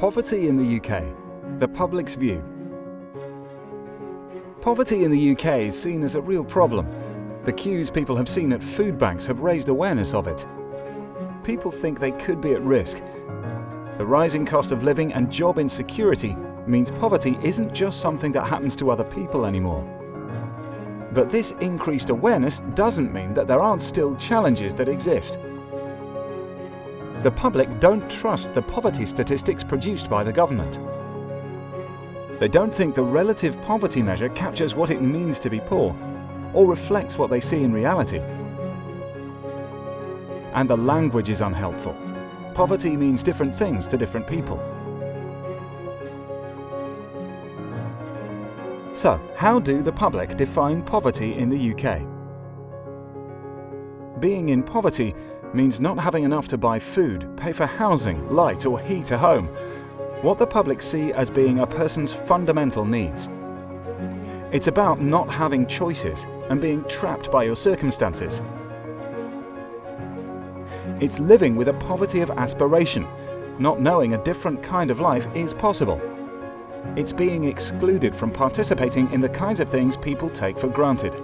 Poverty in the UK, the public's view. Poverty in the UK is seen as a real problem. The queues people have seen at food banks have raised awareness of it. People think they could be at risk. The rising cost of living and job insecurity means poverty isn't just something that happens to other people anymore. But this increased awareness doesn't mean that there aren't still challenges that exist. The public don't trust the poverty statistics produced by the government. They don't think the relative poverty measure captures what it means to be poor or reflects what they see in reality. And the language is unhelpful. Poverty means different things to different people. So, how do the public define poverty in the UK? Being in poverty means not having enough to buy food, pay for housing, light or heat a home, what the public see as being a person's fundamental needs. It's about not having choices and being trapped by your circumstances. It's living with a poverty of aspiration, not knowing a different kind of life is possible. It's being excluded from participating in the kinds of things people take for granted,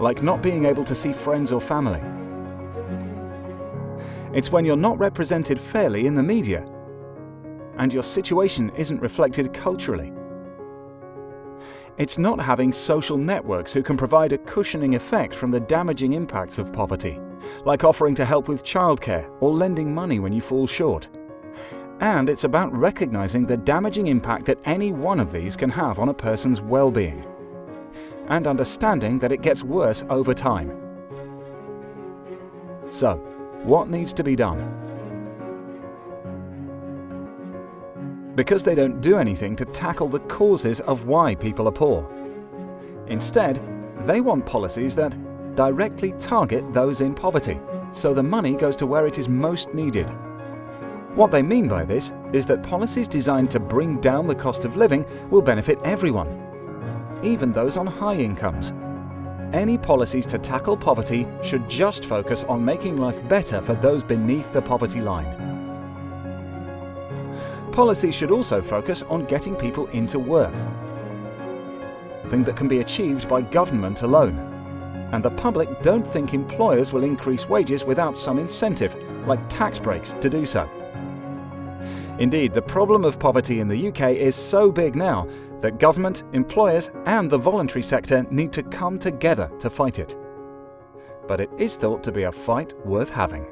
like not being able to see friends or family. It's when you're not represented fairly in the media, and your situation isn't reflected culturally. It's not having social networks who can provide a cushioning effect from the damaging impacts of poverty, like offering to help with childcare or lending money when you fall short. And it's about recognizing the damaging impact that any one of these can have on a person's well-being, and understanding that it gets worse over time. So, what needs to be done? Because they don't do anything to tackle the causes of why people are poor. Instead, they want policies that directly target those in poverty, so the money goes to where it is most needed. What they mean by this is that policies designed to bring down the cost of living will benefit everyone, even those on high incomes. Any policies to tackle poverty should just focus on making life better for those beneath the poverty line. Policies should also focus on getting people into work, a thing that can be achieved by government alone. And the public don't think employers will increase wages without some incentive, like tax breaks, to do so. Indeed, the problem of poverty in the UK is so big now that government, employers and the voluntary sector need to come together to fight it. But it is thought to be a fight worth having.